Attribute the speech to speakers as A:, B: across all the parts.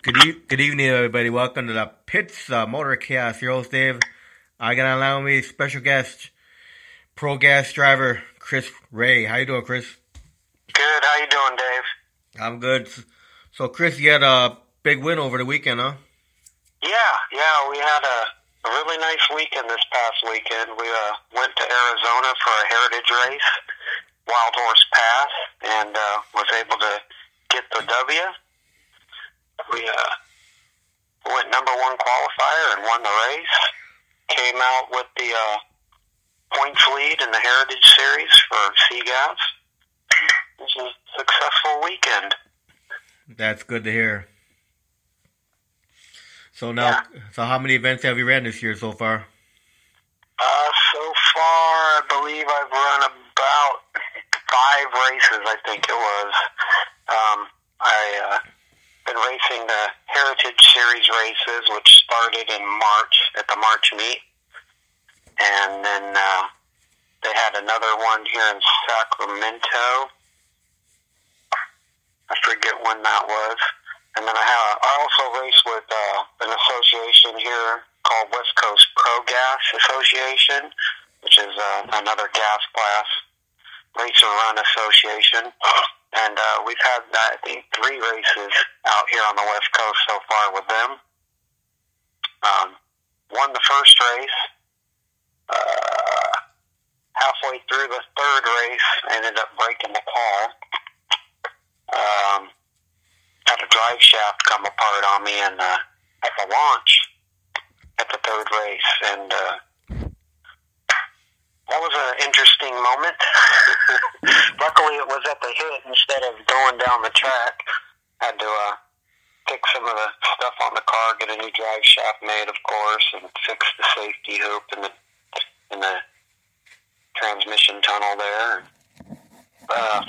A: Good evening, everybody. Welcome to the Pits Motor Chaos. Your host, Dave. I got along with me special guest, pro gas driver Chris Rea. How you doing, Chris?
B: Good. How you doing, Dave?
A: I'm good. So, Chris, you had a big win over the weekend, huh?
B: Yeah. We had a really nice weekend this past weekend. We went to Arizona for a heritage race, Wild Horse Pass, and was able to get the W. We went number one qualifier and won the race. Came out with the points lead in the Heritage Series for C-Gas. It was a successful weekend.
A: That's good to hear. So so how many events have you ran this year so far?
B: So far, I believe I've run about 5 races, I think it was. I've been racing the Heritage Series races, which started in March at the March meet. And then they had another one here in Sacramento. I forget when that was. And then I also race with an association here called West Coast Pro Gas Association, which is another gas class race and run association. And we've had, I think, 3 races out here on the West Coast so far with them. Won the first race. Halfway through the third race, I ended up breaking the car. Had a drive shaft come apart on me at the launch at the third race, and that was an interesting moment. Luckily, it was at the hit instead of going down the track. Had to fix some of the stuff on the car, get a new drive shaft made, of course, and fix the safety hoop in the transmission tunnel there.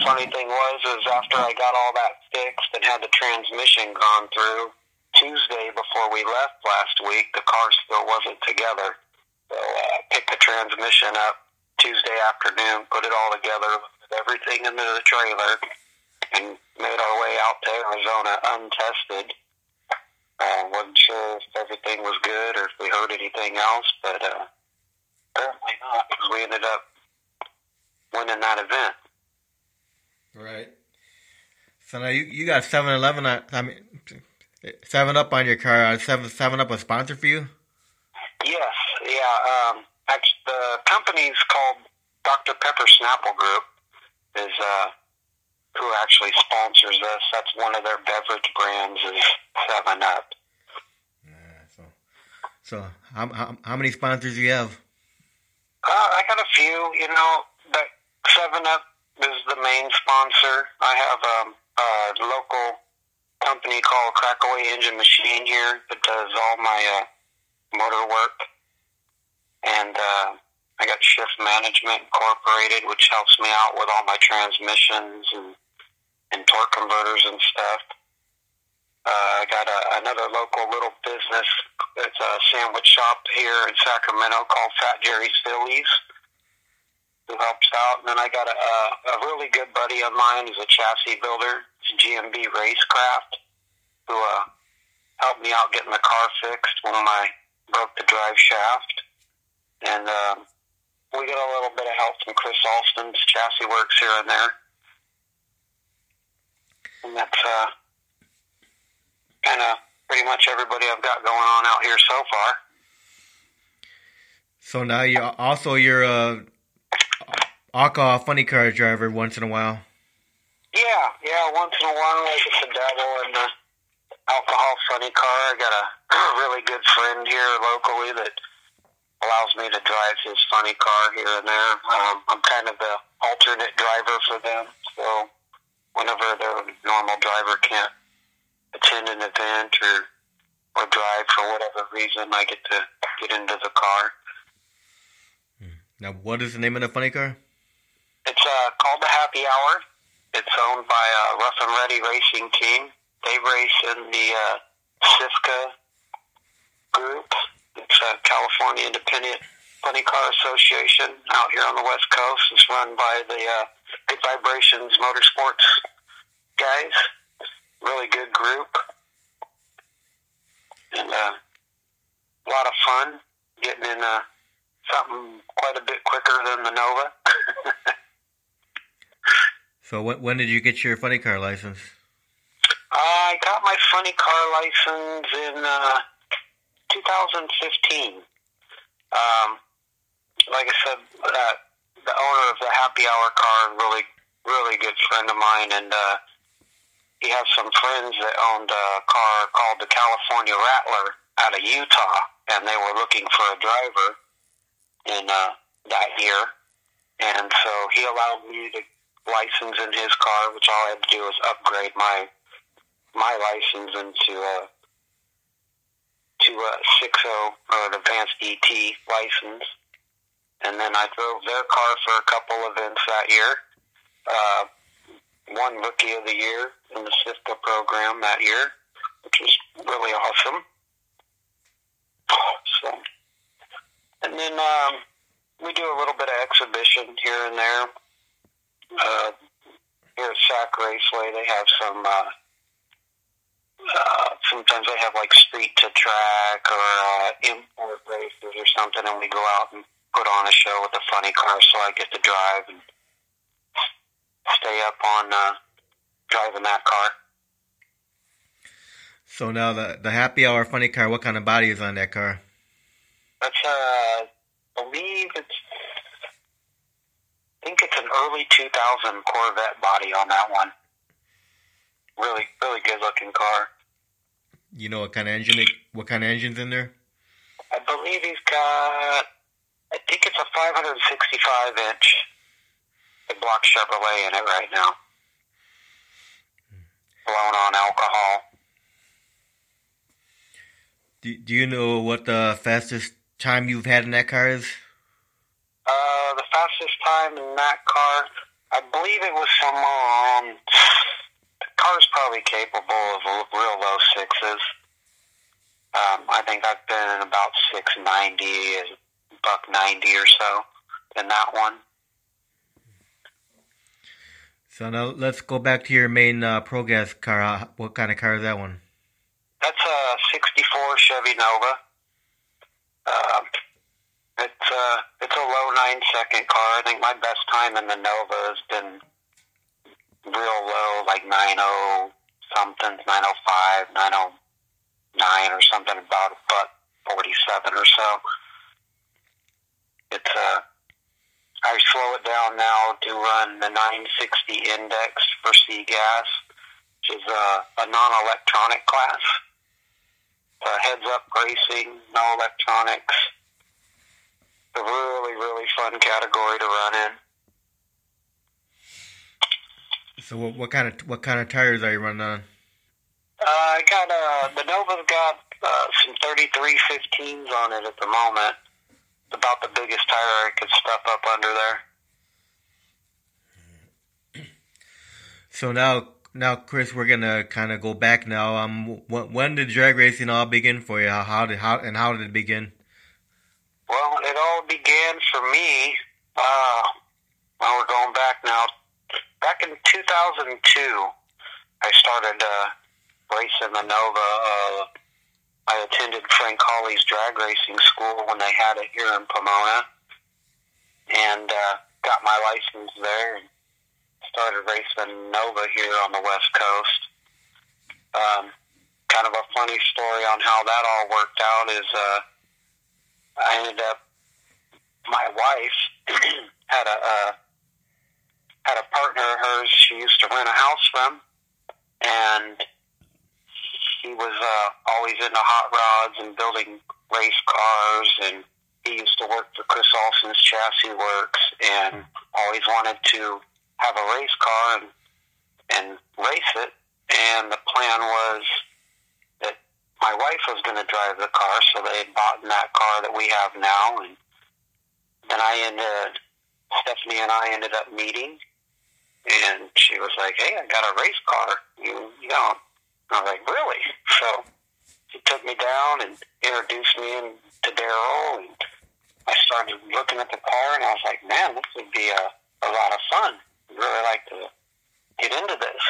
B: Funny thing was after I got all that fixed and had the transmission gone through, Tuesday before we left last week, the car still wasn't together. So I picked the transmission up Tuesday afternoon, put it all together, loaded everything into the trailer, and made our way out to Arizona untested. Wasn't sure if everything was good or if we heard anything else, but apparently not, because we ended up winning that event.
A: Right. So now you got 7-Eleven. I mean, 7-Up on your car. 7-Up a sponsor for you?
B: Yes. Yeah. Actually, the company's called Dr. Pepper Snapple Group. Is who actually sponsors us. That's one of their beverage brands. Is 7-Up.
A: So how many sponsors do you have?
B: I got a few. But 7-Up is the main sponsor. I have a local company called Crackaway Engine Machine here that does all my motor work. And I got Shift Management Incorporated, which helps me out with all my transmissions and torque converters and stuff. I got another local little business. It's a sandwich shop here in Sacramento called Fat Jerry's Phillies, who helps out. And then I got a really good buddy of mine who's a chassis builder. It's GMB Racecraft, who helped me out getting the car fixed when I broke the drive shaft. And we got a little bit of help from Chris Alston's Chassis Works here and there. And that's kind of pretty much everybody I've got going on out here so far.
A: So now you're a alcohol funny car driver once in a while. Yeah.
B: Once in a while I get to dabble in the alcohol funny car. I got a really good friend here locally that allows me to drive his funny car here and there. I'm kind of the alternate driver for them. So whenever their normal driver can't attend an event or drive for whatever reason, I get to get into the car.
A: Now, what is the name of the funny car?
B: It's called the Happy Hour. It's owned by Rough and Ready Racing Team. They race in the SIFCA group. It's a California Independent Funny Car Association out here on the West Coast. It's run by the Good Vibrations Motorsports guys. Really good group. quite a bit quicker than the Nova.
A: So when did you get your funny car license?
B: I got my funny car license in 2015. Like I said, the owner of the Happy Hour car, really, really good friend of mine, and he has some friends that owned a car called the California Rattler out of Utah, and they were looking for a driver in that year, and so he allowed me to license in his car, which all I had to do was upgrade my license into a 6.0 or an advanced ET license, and then I drove their car for a couple events that year. Won Rookie of the Year in the SIFCA program that year, which was really awesome. So, and then we do a little bit of exhibition here and there. Here at Sac Raceway, they have some. Sometimes they have like street to track or import races or something, and we go out and put on a show with a funny car, so I get to drive and stay up on driving that car.
A: So now the Happy Hour funny car, what kind of body is on that car?
B: That's I think it's an early 2000 Corvette body on that one. Really, really good looking car.
A: You know what kind of engine's in there?
B: I believe he's got, I think it's a 565 inch block Chevrolet in it right now. Blown on alcohol.
A: Do you know what the fastest time you've had in that car is?
B: The fastest time in that car, I believe it was somewhere around, the car's probably capable of real low sixes. I think I've been about 690, $190 or so in that one.
A: So now let's go back to your main Pro Gas car. What kind of car is that one?
B: That's a 64 Chevy Nova. It's a low 9-second car. I think my best time in the Nova has been real low, like 90 something, 905, 909 or something, about $147 or so. It's I slow it down now to run the 960 index for C-Gas, which is a non-electronic class. Heads-up racing, no electronics. A really, really fun category to run in.
A: So what kind of tires are you running on?
B: I got the Nova's got some 3315s on it at the moment. It's about the biggest tire I could stuff up under there.
A: So now, Chris, we're gonna kind of go back now. When did drag racing all begin for you? How did it begin?
B: Well, it all began for me. Well, we're going back now. Back in 2002, I started racing the Nova. I attended Frank Hawley's drag racing school when they had it here in Pomona, and got my license there and started racing Nova here on the West Coast. Kind of a funny story on how that all worked out is I ended up, my wife had a partner of hers she used to rent a house from, and he was always into hot rods and building race cars, and he used to work for Chris Olson's Chassis Works and always wanted to have a race car and race it. And the plan was that my wife was going to drive the car, so they had bought that car that we have now. And then Stephanie and I ended up meeting, and she was like, "Hey, I got a race car. You know." I was like, "Really?" So he took me down and introduced me to Daryl, and I started looking at the car, and I was like, "Man, this would be a lot of fun. I'd really like to get into this."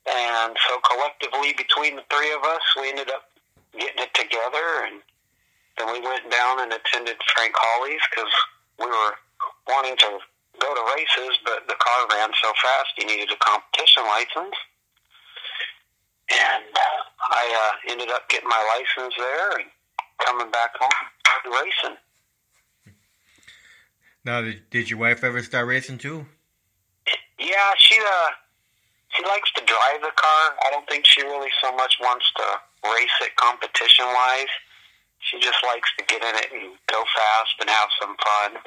B: And so collectively, between the three of us, we ended up getting it together, and then we went down and attended Frank Hawley's because we were wanting to go to races, but the car ran so fast you needed a competition license. And I ended up getting my license there and coming back home and started racing.
A: Now, did your wife ever start racing too?
B: Yeah, she likes to drive the car. I don't think she really so much wants to race it competition-wise. She just likes to get in it and go fast and have some fun.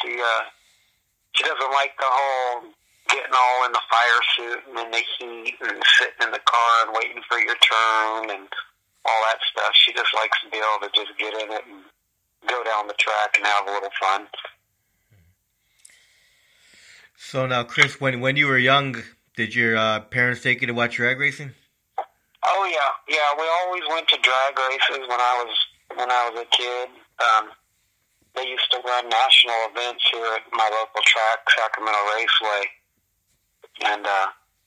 B: She doesn't like the whole getting all in the fire suit and in the heat and sitting in the car and waiting for your turn and all that stuff. She just likes to be able to just get in it and go down the track and have a little fun.
A: So now, Chris, when you were young, did your parents take you to watch drag racing?
B: Oh yeah. We always went to drag races when I was a kid. They used to run national events here at my local track, Sacramento Raceway, and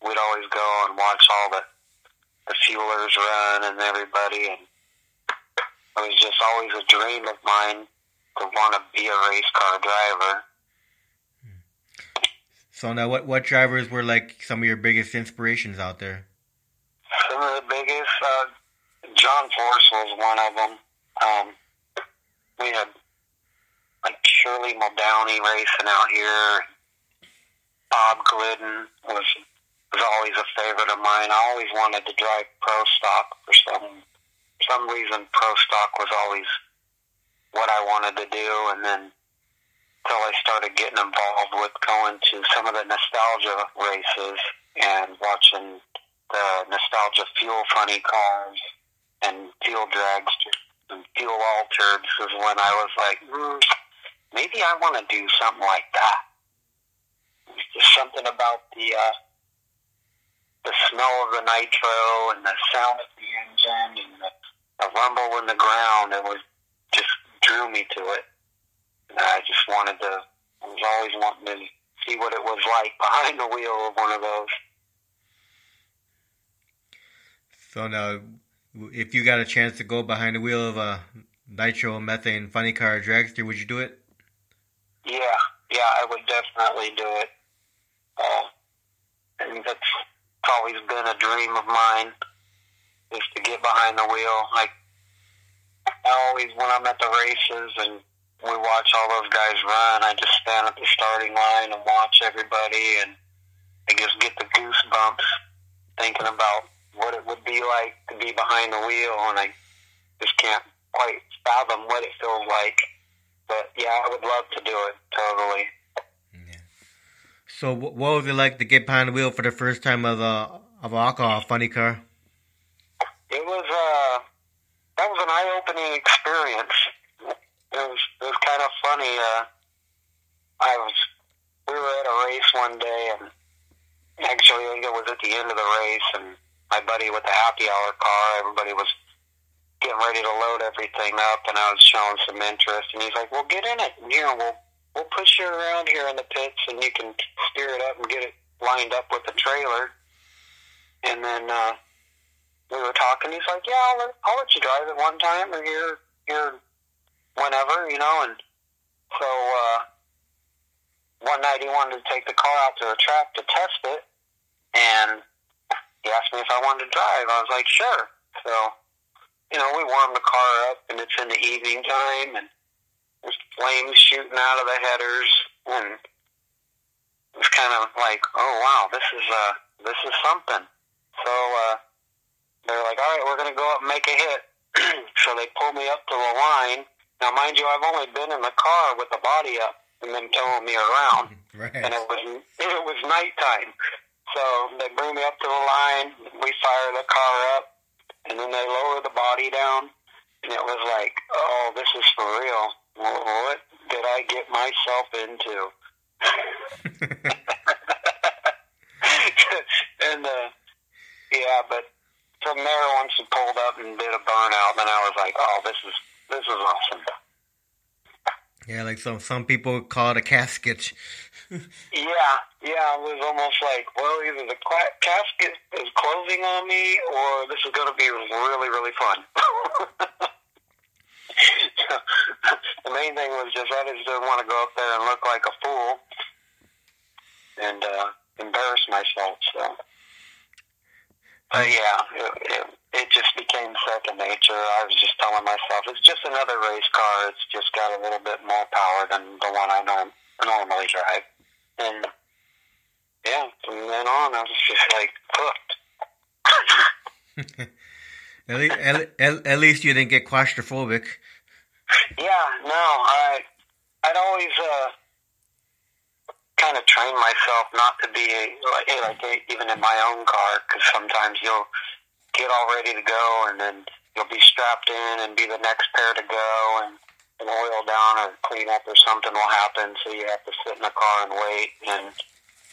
B: we'd always go and watch all the fuelers run and everybody. And it was just always a dream of mine to want to be a race car driver.
A: So now, what drivers were like some of your biggest inspirations out there?
B: Some of the biggest, John Force was one of them. We had like Shirley Muldowney racing out here. Bob Glidden was always a favorite of mine. I always wanted to drive pro stock for some reason. Pro stock was always what I wanted to do, and then until I started getting involved with going to some of the nostalgia races and watching the nostalgia fuel funny cars and fuel drags and fuel altereds is when I was like, maybe I want to do something like that. It's just something about the smell of the nitro and the sound of the engine and the rumble in the ground. It was just drew me to it. And I was always wanting to see what it was like behind the wheel of one of those.
A: So now, if you got a chance to go behind the wheel of a nitro methane funny car dragster, would you do it?
B: Yeah, I would definitely do it. And that's always been a dream of mine, is to get behind the wheel. Like, I always, when I'm at the races and we watch all those guys run, I just stand at the starting line and watch everybody, and I just get the goosebumps thinking about what it would be like to be behind the wheel, and I just can't quite fathom what it feels like. But yeah, I would love to do it, totally.
A: Yeah. So what was it like to get behind the wheel for the first time of an alcohol funny car?
B: It was that was an eye-opening experience. It was kind of funny. We were at a race one day, and actually I think it was at the end of the race, and my buddy with the happy hour car, everybody was getting ready to load everything up, and I was showing some interest, and he's like, well, get in it, and here, we'll push you around here in the pits, and you can steer it up and get it lined up with the trailer. And then we were talking, he's like, yeah, I'll let you drive it one time, or here whenever, and so one night he wanted to take the car out to a track to test it, and he asked me if I wanted to drive. I was like, sure. So, we warmed the car up, and it's in the evening time, and there's flames shooting out of the headers, and it was kind of like, oh wow, this is something. So they're like, all right, we're going to go up and make a hit. So they pulled me up to the line. Now, mind you, I've only been in the car with the body up and them towing me around.
A: Right.
B: And it was nighttime. So they bring me up to the line, we fire the car up, and then they lower the body down, and it was like, oh, this is for real. What did I get myself into? And, but from there, once it pulled up and did a burnout, then I was like, oh, this is awesome.
A: Yeah, like some people call it a casket. Yeah,
B: it was almost like, well, either the casket is closing on me, or this is going to be really, really fun. The main thing was just I just didn't want to go up there and look like a fool and embarrass myself. So, but yeah, it just became second nature. I was just telling myself it's just another race car. It's just got a little bit more power than the one I normally drive. And yeah, from then on, I was just like hooked.
A: At least you didn't get claustrophobic.
B: Yeah, no, I'd always kind of trained myself not to be like even in my own car, because sometimes you'll get all ready to go and then you'll be strapped in and be the next pair to go, and an oil down or clean up or something will happen, so you have to sit in the car and wait. And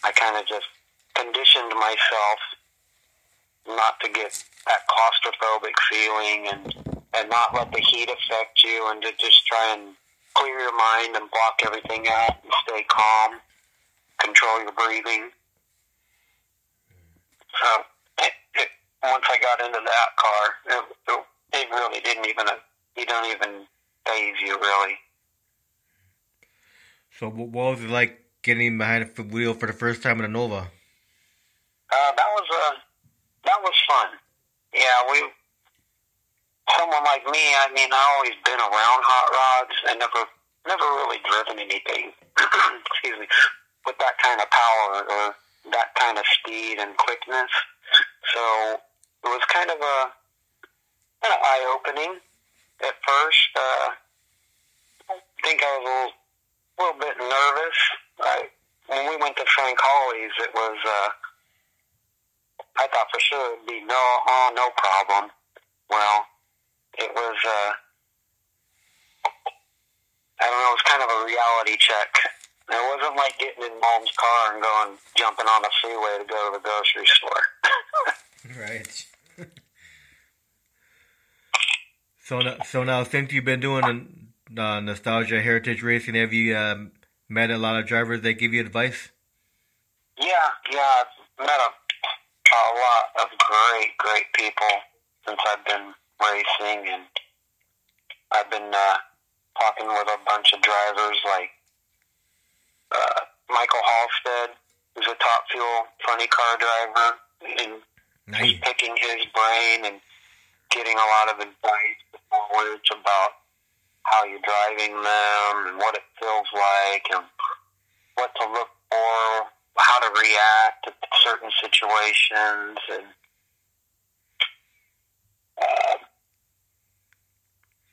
B: I kind of just conditioned myself not to get that claustrophobic feeling and not let the heat affect you, and to just try and clear your mind and block everything out and stay calm, control your breathing. So once I got into that car, it really didn't even, you don't even phase you really.
A: So what was it like getting behind the wheel for the first time in a Nova?
B: That was fun. Yeah, someone like me, I mean, I always been around hot rods and never really driven anything, excuse me, with that kind of power or that kind of speed and quickness. So it was kind of eye-opening at first. I think I was a little bit nervous. When we went to Frank Hawley's, it was, I thought for sure it would be no problem. Well, it was, I don't know, it was kind of a reality check. It wasn't like getting in Mom's car and jumping on the freeway to go to the grocery store.
A: Right. So now, since you've been doing nostalgia heritage racing, have you met a lot of drivers that give you advice?
B: Yeah, I've met a lot of great people since I've been racing, and I've been talking with a bunch of drivers like Michael Halstead, who's a top fuel funny car driver, and
A: nice.
B: Just picking his brain and getting a lot of advice and knowledge about how you're driving them and what it feels like and what to look for, how to react to certain situations, and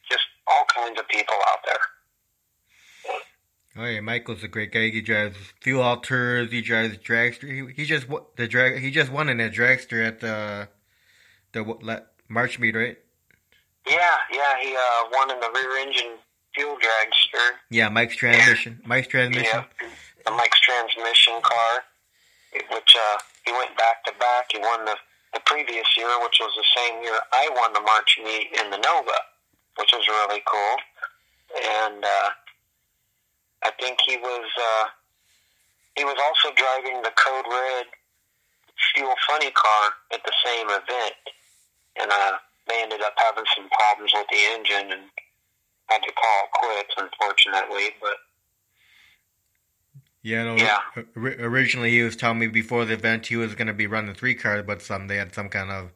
B: just all kinds of people out there.
A: Oh yeah, Michael's a great guy. He drives fuel alters. He drives dragster. He just won in that dragster at the March meet, right? Yeah. He
B: won in the rear engine fuel dragster.
A: Yeah, Mike's transmission.
B: Yeah, the Mike's transmission car, which he went back to back. He won the previous year, which was the same year I won the March meet in the Nova, which was really cool. And I think he was also driving the Code Red Fuel Funny car at the same event, and they ended up having some problems with the engine and had to call it quits, unfortunately. But
A: originally he was telling me before the event he was going to be running 3 cars, but they had some kind of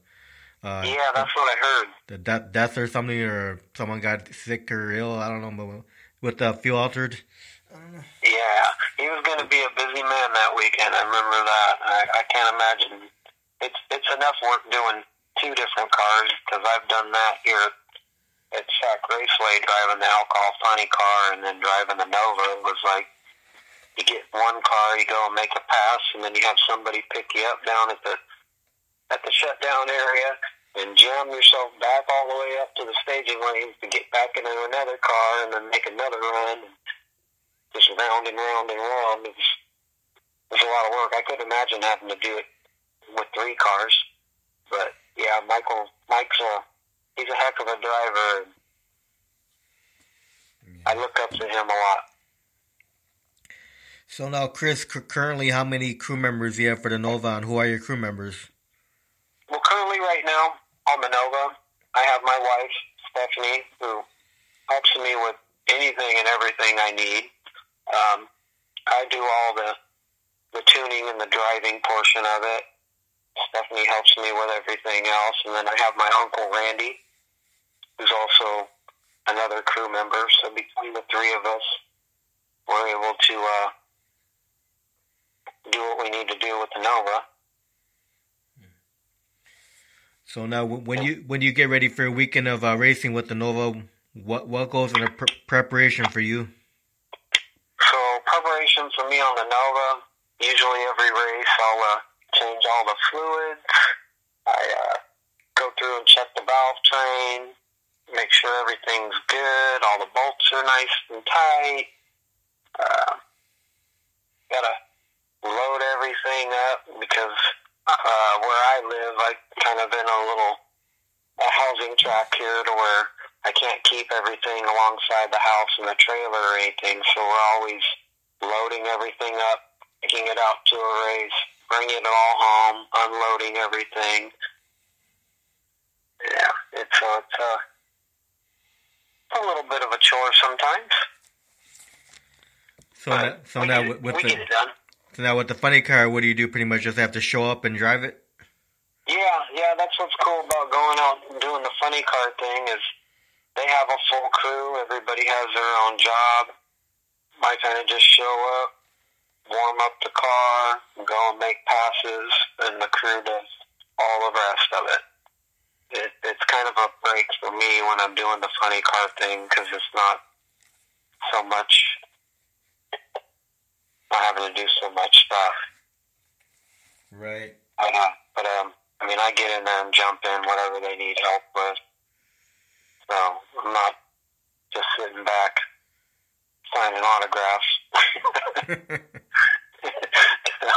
B: that's what I heard.
A: The death or something, or someone got sick or ill. I don't know, but with the fuel altered. I don't know.
B: Yeah, he was going to be a busy man that weekend. I remember that. I can't imagine. It's enough work doing 2 different cars, because I've done that here at Sac Raceway, driving the Alcohol Funny car and then driving the Nova. It was like you get one car, you go and make a pass, and then you have somebody pick you up down at the shutdown area and jam yourself back all the way up to the staging lanes to get back into another car and then make another run. And just round and round and round. It was a lot of work. I couldn't imagine having to do it with 3 cars. But yeah, Mike's he's a heck of a driver. And I look up to him a lot.
A: So now, Chris, currently how many crew members do you have for the Nova, and who are your crew members?
B: Well, currently right now on the Nova, I have my wife, Stephanie, who helps me with anything and everything I need. I do all the tuning and the driving portion of it. Stephanie helps me with everything else. And then I have my Uncle Randy, who's also another crew member. So between the three of us, we're able to do what we need to do with the Nova.
A: So now, when you get ready for a weekend of racing with the Nova, what goes into preparation for you?
B: So preparation for me on the Nova, usually every race I'll change all the fluids. I go through and check the valve train, make sure everything's good, all the bolts are nice and tight. Gotta load everything up because where I live, I kind of in a housing track here to where I can't keep everything alongside the house and the trailer or anything, so we're always loading everything up, taking it out to a race, bringing it all home, unloading everything. Yeah, it's a little bit of a chore sometimes.
A: So now with the funny car, what do you do? Pretty much just have to show up and drive it?
B: Yeah, that's what's cool about going out and doing the funny car thing is they have a full crew. Everybody has their own job. I kind of just show up, warm up the car, go and make passes, and the crew does all the rest of it. It's kind of a break for me when I'm doing the funny car thing because it's not so much, not having to do so much stuff.
A: Right.
B: But I mean, I get in there and jump in whatever they need help with. So I'm not just sitting back signing autographs.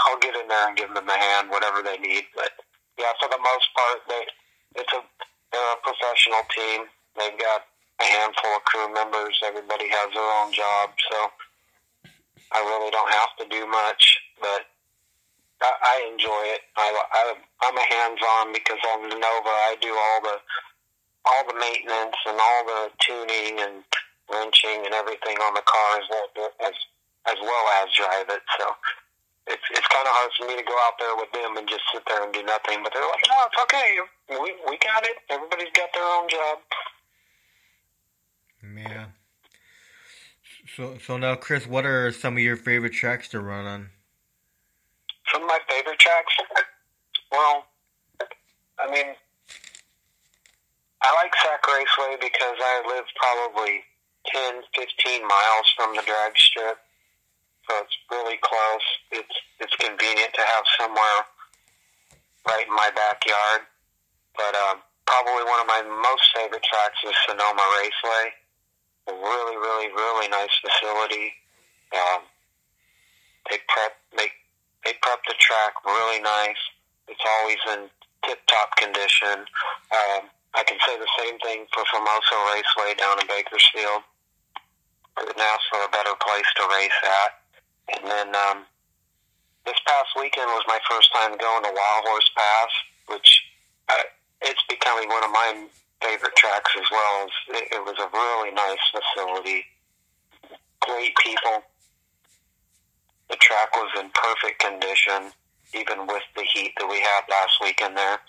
B: I'll get in there and give them a hand, whatever they need. But yeah, for the most part, they're a professional team. They've got a handful of crew members. Everybody has their own job, so I really don't have to do much. But I enjoy it. I'm a hands-on because on the Nova I do all the maintenance and all the tuning and wrenching and everything on the car as well as drive it. So it's kind of hard for me to go out there with them and just sit there and do nothing. But they're like, no, it's okay. We got it. Everybody's got their own job.
A: Yeah. So now, Chris, what are some of your favorite tracks to run on?
B: Some of my favorite tracks? Well, I mean, I like Sac Raceway because I live probably 10, 15 miles from the drag strip. So it's really close. It's convenient to have somewhere right in my backyard. But probably one of my most favorite tracks is Sonoma Raceway. A really, really, really nice facility. They prep the track really nice. It's always in tip-top condition. I can say the same thing for Formosa Raceway down in Bakersfield. Couldn't ask for a better place to race at. And then this past weekend was my first time going to Wild Horse Pass, which it's becoming one of my favorite tracks as well. It was a really nice facility. Great people. The track was in perfect condition, even with the heat that we had last weekend there.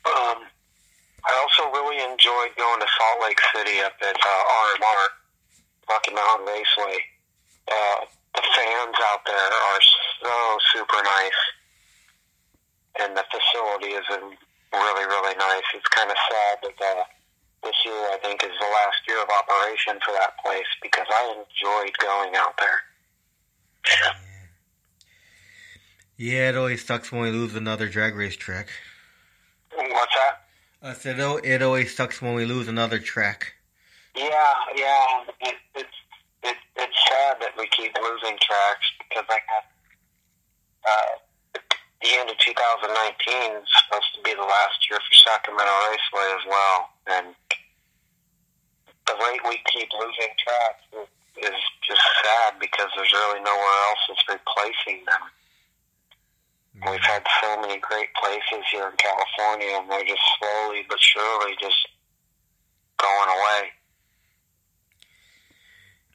B: I also really enjoyed going to Salt Lake City up at R&R, Rocky Mountain Raceway. The fans out there are so super nice, and the facility is really, really nice. It's kind of sad that this year, I think, is the last year of operation for that place because I enjoyed going out there.
A: Yeah, it always sucks when we lose another drag race track.
B: What's that?
A: I said, it always sucks when we lose another track.
B: Yeah. It's sad that we keep losing tracks because I got the end of 2019 is supposed to be the last year for Sacramento Raceway as well, and the rate we keep losing tracks is just sad because there's really nowhere else that's replacing them. We've had so many great places here in California, and they're just slowly but surely just going away.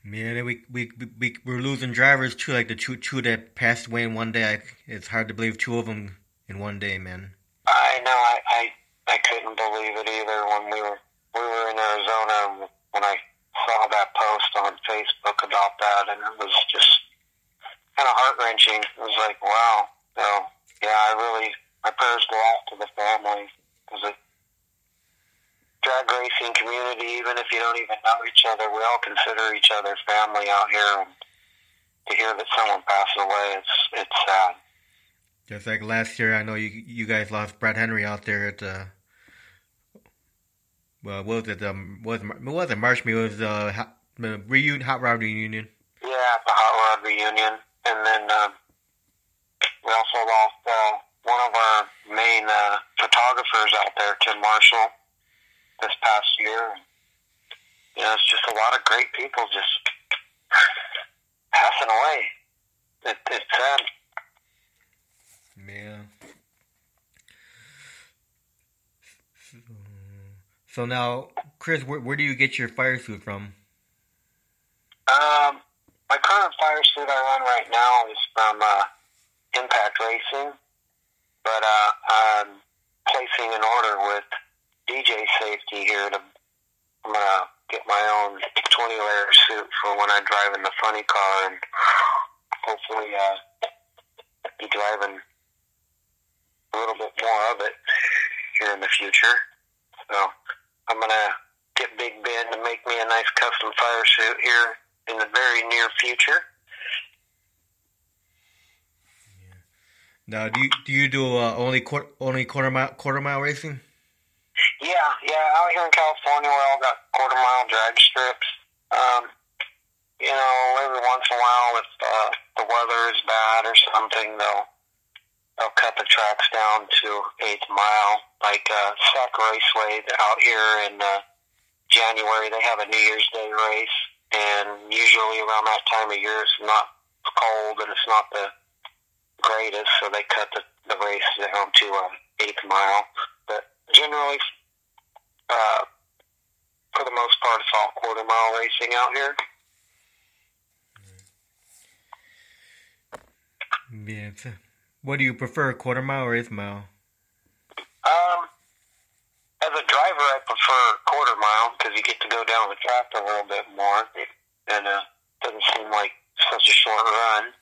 A: Man, we're losing drivers too. Like the two that passed away in one day. It's hard to believe two of them in one day, man.
B: I know. I couldn't believe it either when we were in Arizona when I saw that post on Facebook about that, and it was just kind of heart-wrenching. It was like, wow. So, yeah, my prayers go out to the family, because the drag racing community, even if you don't even know each other, we all consider each other family out here, and to hear that someone passed away, it's sad.
A: Just like last year, I know you guys lost Brad Henry out there at well, what was it? It wasn't March Meet. It was Hot Rod Reunion.
B: Yeah, the Hot Rod Reunion, and then we also lost one of our main photographers out there, Tim Marshall, this past year. You know, it's just a lot of great people just passing away. It's sad.
A: Yeah. So now, Chris, where do you get your fire suit from?
B: My current fire suit I run right now is from Impact Racing, but I'm placing an order with DJ Safety here I'm gonna get my own 20-layer suit for when I drive in the funny car, and hopefully be driving a little bit more of it here in the future. So I'm going to get Big Ben to make me a nice custom fire suit here in the very near future.
A: Yeah. Now, do you do only quarter mile racing?
B: Yeah. Out here in California, we all got quarter mile drag strips. You know, every once in a while, if the weather is bad or something, they'll cut the tracks down to 8th mile. Like Sac Raceway out here in January, they have a New Year's Day race, and usually around that time of year it's not cold and it's not the greatest, so they cut the race down to 8th mile. But generally, for the most part, it's all quarter mile racing out here.
A: Yeah. What do you prefer, quarter mile or 8th mile?
B: As a driver, I prefer quarter mile because you get to go down the track a little bit more, and doesn't seem like such a short run.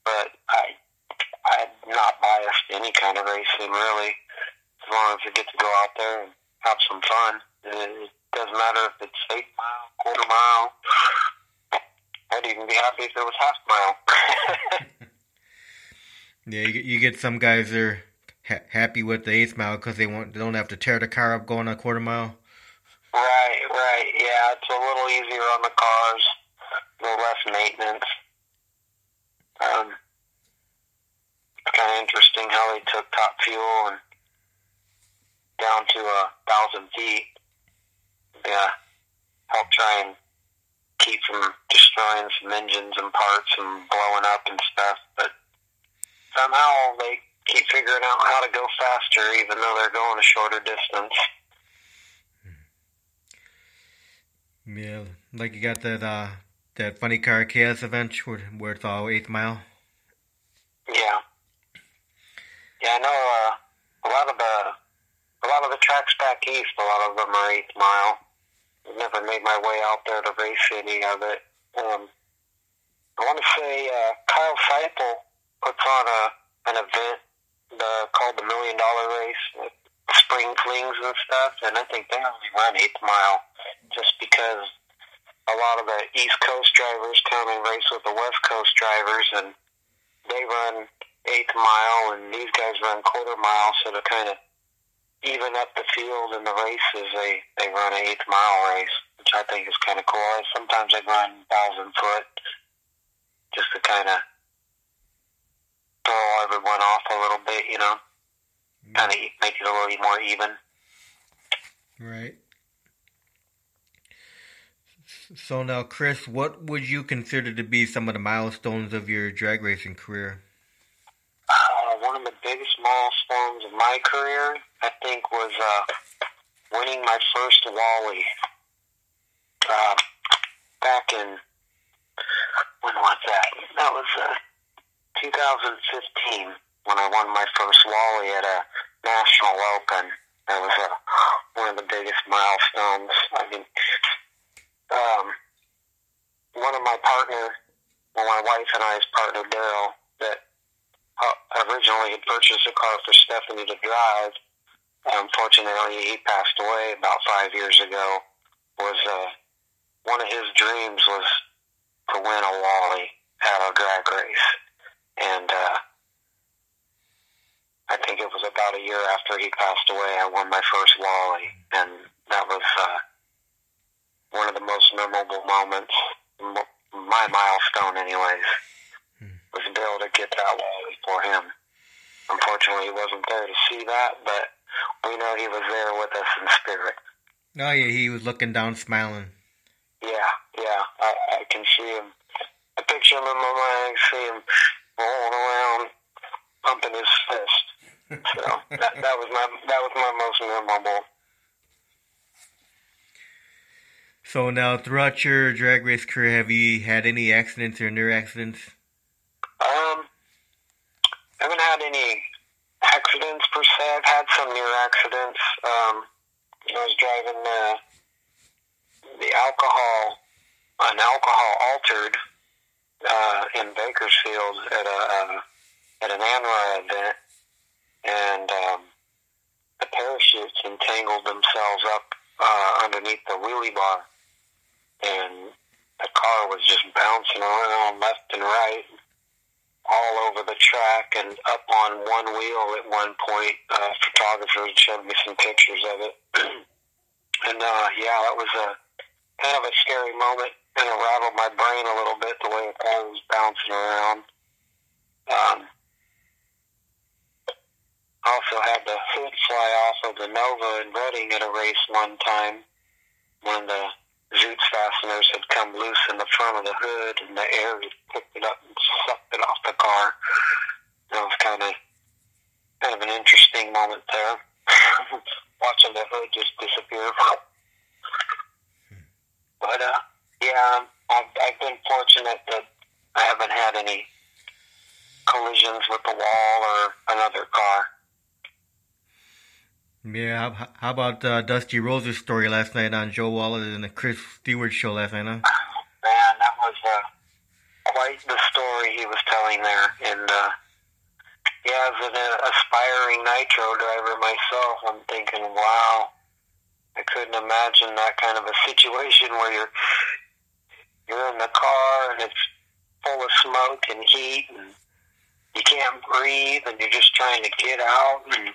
B: But I'm not biased to any kind of racing, really, as long as I get to go out there and have some fun. It doesn't matter if it's 8 mile, quarter mile. I'd even be happy if it was half mile.
A: Yeah, you get some guys that are happy with the 8th mile because they don't have to tear the car up going a quarter mile.
B: Right. Yeah, it's a little easier on the cars, a little less maintenance. It's kind of interesting how they took top fuel and down to 1,000 feet. Yeah, help try and keep from destroying some engines and parts and blowing up and stuff, but somehow they keep figuring out how to go faster, even though they're going a shorter distance.
A: Yeah, like you got that funny car chaos event where it's all 8th mile.
B: Yeah, I know a lot of the tracks back east. A lot of them are 8th mile. I've never made my way out there to race any of it. I want to say Kyle Seipel puts on an event called the $1 Million Race, with spring flings and stuff, and I think they only run 8th mile just because a lot of the East Coast drivers come and race with the West Coast drivers, and they run 8th mile, and these guys run quarter mile, so to kind of even up the field in the races, they run an 8th mile race, which I think is kind of cool. Sometimes they run 1,000 foot just to kind of throw everyone off a little bit, you know, kind of make it a little more even.
A: Right. So now, Chris, what would you consider to be some of the milestones of your drag racing career?
B: One of the biggest milestones of my career, I think, was winning my first Wally back in, when was that? That was 2015 when I won my first Wally at a national open. That was one of the biggest milestones. I mean, one of my wife and I's partner, Daryl, that originally had purchased a car for Stephanie to drive. Unfortunately, he passed away about 5 years ago. Was one of his dreams was to win a Wally at a drag race, and I think it was about a year after he passed away, I won my first Wally, and that was one of the most memorable moments, my milestone anyways, was to be able to get that Wally for him. Unfortunately, he wasn't there to see that, but we know he was there with us in spirit.
A: Oh, yeah, he was looking down, smiling.
B: Yeah, I can see him. I picture him in my mind, I see him rolling around, pumping his fist. So that was my most memorable.
A: So now, throughout your drag race career, have you had any accidents or near accidents?
B: I haven't had any accidents per se. I've had some near accidents. I was driving an alcohol altered in Bakersfield at an ANRA event, and the parachutes entangled themselves up underneath the wheelie bar, and the car was just bouncing around left and right all over the track and up on one wheel at one point. Photographers showed me some pictures of it. And that was a kind of a scary moment, and it rattled my brain a little bit the way the car was bouncing around. Also had the hood fly off of the Nova in Reading at a race one time when the Zoot fasteners had come loose in the front of the hood, and the air had picked it up and sucked it off the car. That was kind of an interesting moment there, watching the hood just disappear. But I've been fortunate that I haven't had any collisions with the wall or another car.
A: Yeah, how about Dusty Rose's story last night on Joe Wallace and the Chris Stewart show last night, huh?
B: Man, that was quite the story he was telling there. And, as an aspiring nitro driver myself, I'm thinking, wow, I couldn't imagine that kind of a situation where you're in the car and it's full of smoke and heat and you can't breathe and you're just trying to get out and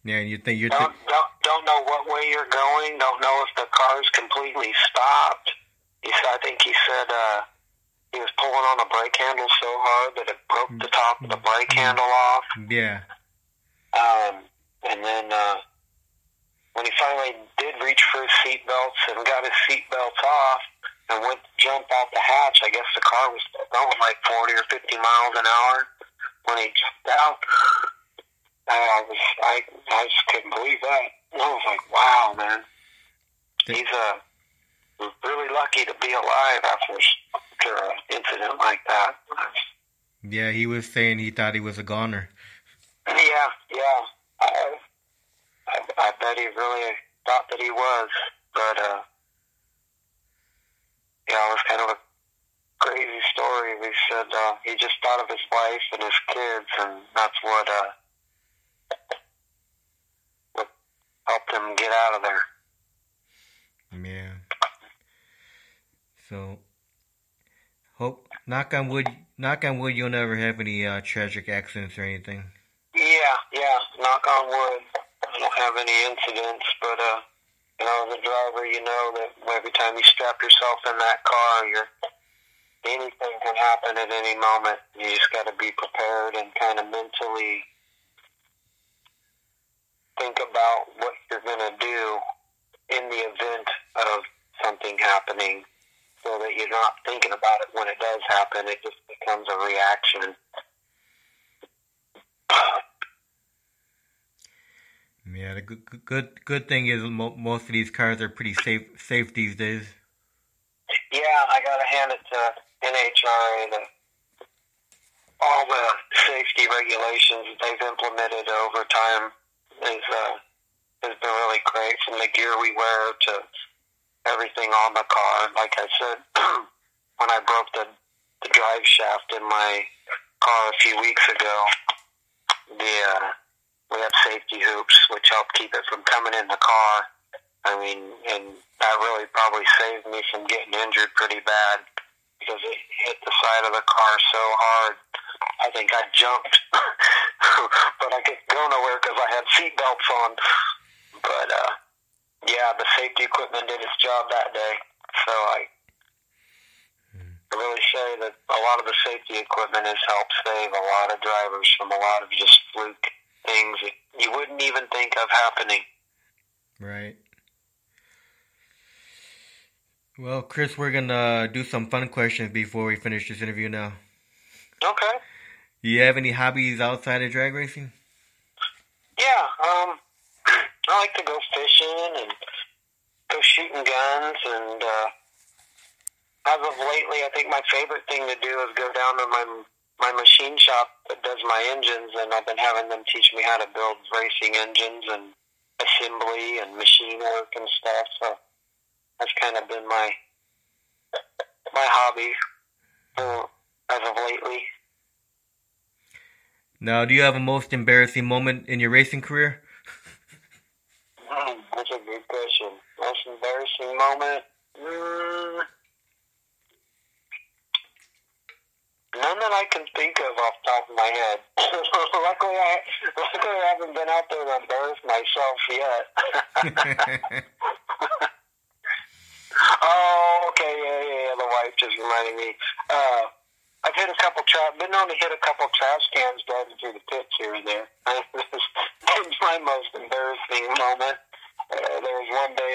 A: yeah, and you think
B: don't know what way you're going, don't know if the car's completely stopped. I think he said he was pulling on the brake handle so hard that it broke the top of the brake handle off.
A: Yeah.
B: And then when he finally did reach for his seatbelts and got his seatbelts off and went to jump out the hatch, I guess the car was going like 40 or 50 miles an hour when he jumped out. I just couldn't believe that. And I was like, wow, man. He's really lucky to be alive after an incident like that.
A: Yeah, he was saying he thought he was a goner.
B: Yeah. I bet he really thought that he was. But, it was kind of a crazy story. He said he just thought of his wife and his kids, and that's what helped him get out of there.
A: Yeah. So, knock on wood, you'll never have any tragic accidents or anything.
B: Yeah, knock on wood. I don't have any incidents, but, as a driver, you know that every time you strap yourself in that car, anything can happen at any moment. You just got to be prepared and kind of mentally think about what you're going to do in the event of something happening so that you're not thinking about it when it does happen. It just becomes a reaction.
A: Yeah, the good thing is most of these cars are pretty safe these days.
B: Yeah, I gotta hand it to NHRA. All the safety regulations that they've implemented over time has been really great. From the gear we wear to everything on the car. Like I said, when I broke the drive shaft in my car a few weeks ago, we have safety hoops which help keep it from coming in the car. I mean, and that really probably saved me from getting injured pretty bad because it hit the side of the car so hard. I think I jumped, but I could go nowhere because I had seat belts on. But yeah, the safety equipment did its job that day. So I really say that a lot of the safety equipment has helped save a lot of drivers from a lot of just fluke things that you wouldn't even think of happening.
A: Right. Well, Chris, we're gonna do some fun questions before we finish this interview now.
B: Okay.
A: Do you have any hobbies outside of drag racing?
B: Yeah, I like to go fishing and go shooting guns, and as of lately, I think my favorite thing to do is go down to my machine shop that does my engines, and I've been having them teach me how to build racing engines and assembly and machine work and stuff. So that's kind of been my hobby as of lately.
A: Now, do you have a most embarrassing moment in your racing career?
B: That's a good question. Most embarrassing moment? None that I can think of off the top of my head. Luckily, I haven't been out there to embarrass myself yet. Oh, okay, yeah. The wife just reminded me. I've hit been known to hit a couple trash cans driving through the pits here and there. That's my most embarrassing moment. There was one day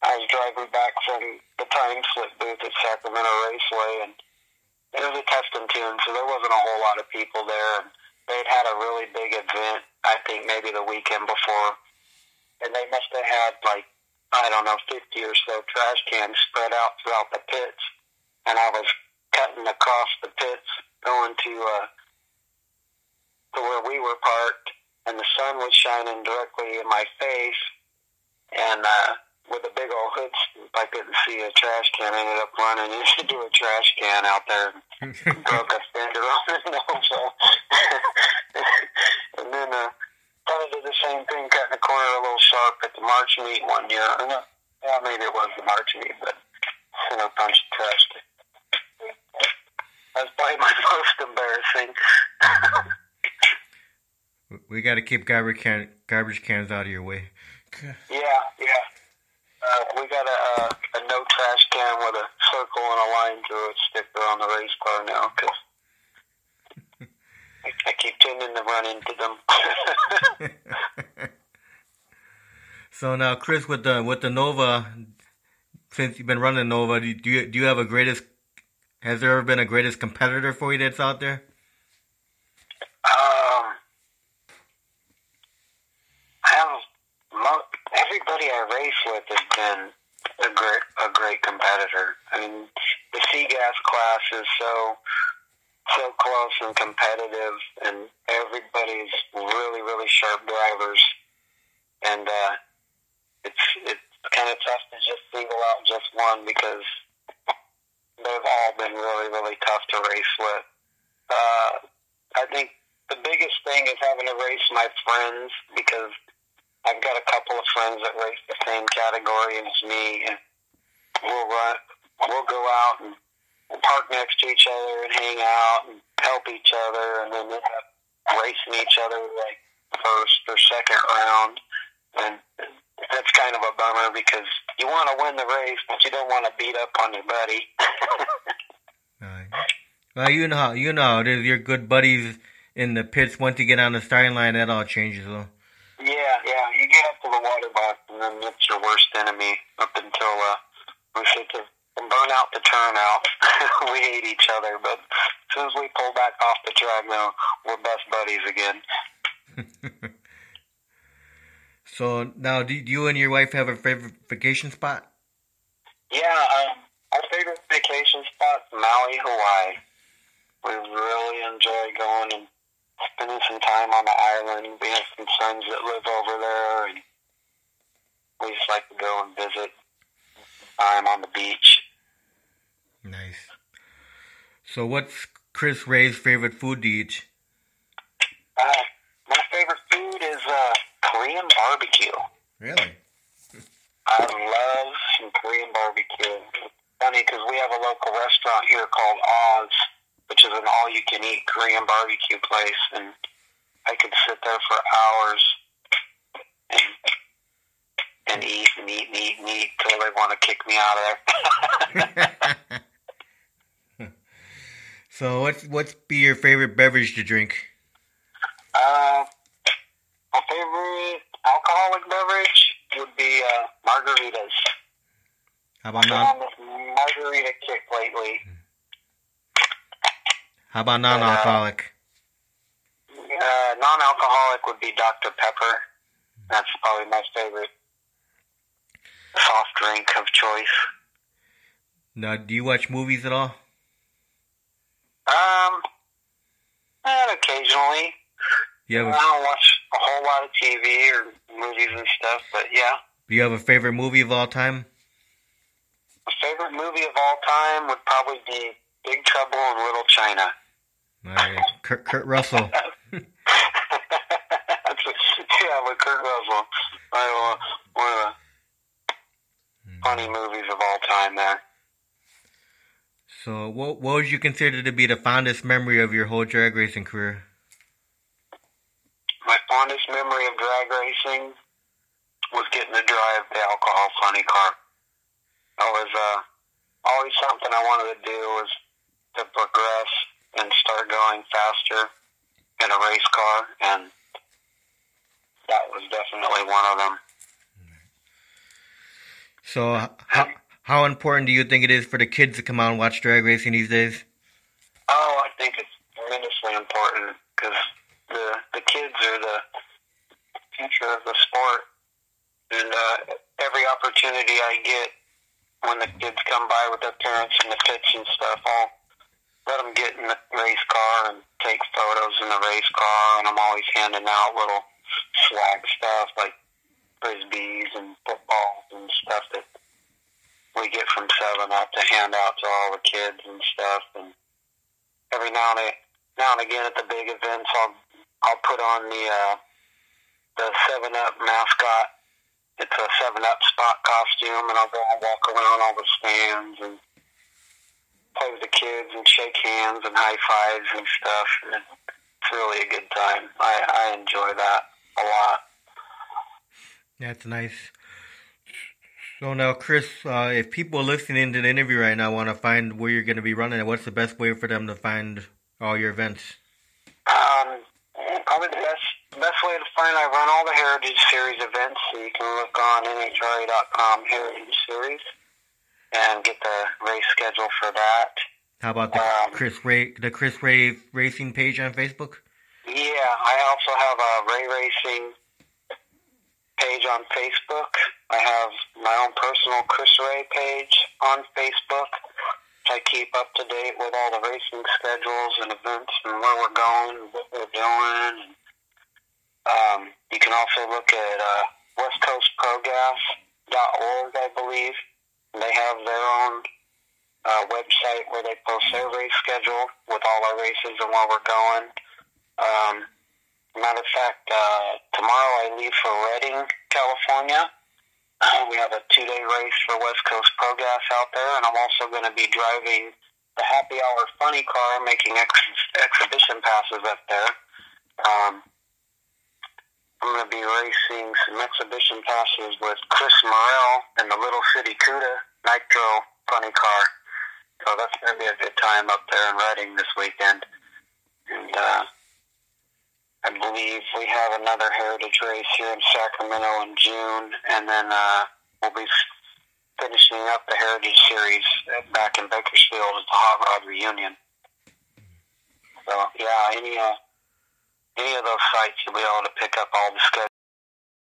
B: I was driving back from the time slip booth at Sacramento Raceway, and it was a custom tune, so there wasn't a whole lot of people there. And they'd had a really big event, I think maybe the weekend before, and they must have had 50 or so trash cans spread out throughout the pits, and I was cutting across the pits going to where we were parked, and the sun was shining directly in my face, and with a big old hood scoop, I couldn't see a trash can. I ended up running into a trash can out there and broke a fender on the nose. And then kind of did the same thing, cutting the corner a little sharp at the March meet one year. Yeah, maybe it was the March meet, but sent a bunch of trash. That's probably my most embarrassing.
A: We got to keep garbage cans out of your way.
B: Yeah. We got a no trash can with a circle and a line through it sticker on the race car now, because I keep tending to run into them.
A: So now, Chris, with the Nova, since you've been running Nova, do you have a greatest? Has there ever been a greatest competitor for you that's out there?
B: Everybody I race with has been a great competitor. I mean, the C-Gas class is so close and competitive, and everybody's really, really sharp drivers. And it's kind of tough to just single out just one because they've all been really, really tough to race with. I think the biggest thing is having to race my friends, because I've got a couple of friends that race the same category as me, and we'll go out and park next to each other and hang out and help each other, and then end up racing each other like first or second round. And that's kind of a bummer because you want to win the race, but you don't want to beat up on your buddy.
A: Right. Well, you know how it is. Your good buddies in the pits, once you get on the starting line, that all changes, though.
B: Yeah. You get up to the water box, and then it's your worst enemy up until we say from burnout to turnout. We hate each other, but as soon as we pull back off the track, now we're best buddies again.
A: So now, do you and your wife have a favorite vacation spot?
B: Yeah, our favorite vacation spot's Maui, Hawaii. We really enjoy going and spending some time on the island. We have some friends that live over there, and we just like to go and visit. I'm on the beach.
A: Nice. So what's Chris Rea's favorite food to eat?
B: My favorite food is Korean barbecue.
A: Really?
B: I love some Korean barbecue. It's funny because we have a local restaurant here called Oz, which is an all-you-can-eat Korean barbecue place, and I could sit there for hours and eat and eat and eat and eat till they want to kick me out of there.
A: So what's be your favorite beverage to drink?
B: My favorite alcoholic beverage would be margaritas.
A: How about
B: I'm on this margarita kick lately.
A: How about non-alcoholic?
B: Non-alcoholic would be Dr. Pepper. That's probably my favorite soft drink of choice.
A: Now, do you watch movies at all?
B: Occasionally. I don't watch a whole lot of TV or movies and stuff, but yeah.
A: Do you have a favorite movie of all time?
B: My favorite movie of all time would probably be Big Trouble in Little China.
A: Right. Kurt Russell.
B: Yeah, with Kurt Russell. One of the funny movies of all time there.
A: So what would you consider to be the fondest memory of your whole drag racing career?
B: My fondest memory of drag racing was getting to drive the alcohol funny car. That was always something I wanted to do, was to progress and start going faster in a race car, and that was definitely one of them.
A: So how important do you think it is for the kids to come out and watch drag racing these days?
B: Oh, I think it's tremendously important because the kids are the future of the sport, and every opportunity I get when the kids come by with their parents in the pits and stuff, I'll let them get in the race car and take photos in the race car, and I'm always handing out little swag stuff like frisbees and footballs and stuff that we get from 7-Up to hand out to all the kids and stuff. And every now and again at the big events, I'll put on the 7-Up mascot. It's a 7-Up spot costume, and I'll go and walk around all the stands and play with the kids and shake hands and high fives and stuff. And it's really a good time. I enjoy that a lot.
A: That's nice. So now, Chris, if people listening to the interview right now want to find where you're going to be running, what's the best way for them to find all your events?
B: Probably the best way to find, I run all the Heritage Series events, so you can look on NHRA.com Heritage Series and get the race schedule for that.
A: How about the Chris Rea Racing page on Facebook?
B: Yeah, I also have a Ray Racing page on Facebook. I have my own personal Chris Rea page on Facebook. I keep up to date with all the racing schedules and events and where we're going and what we're doing. You can also look at westcoastprogas.org, I believe. They have their own website where they post their race schedule with all our races and where we're going. Matter of fact, tomorrow I leave for Redding, California. We have a 2-day race for West Coast Pro Gas out there, and I'm also going to be driving the Happy Hour Funny Car, making exhibition passes up there. I'm going to be racing some exhibition passes with Chris Morrell and the Little City Cuda Nitro Funny Car. So that's going to be a good time up there in Redding this weekend. And I believe we have another heritage race here in Sacramento in June, and then we'll be finishing up the Heritage Series back in Bakersfield at the Hot Rod Reunion. So, yeah, any of those sites you'll be able to pick up all the schedules.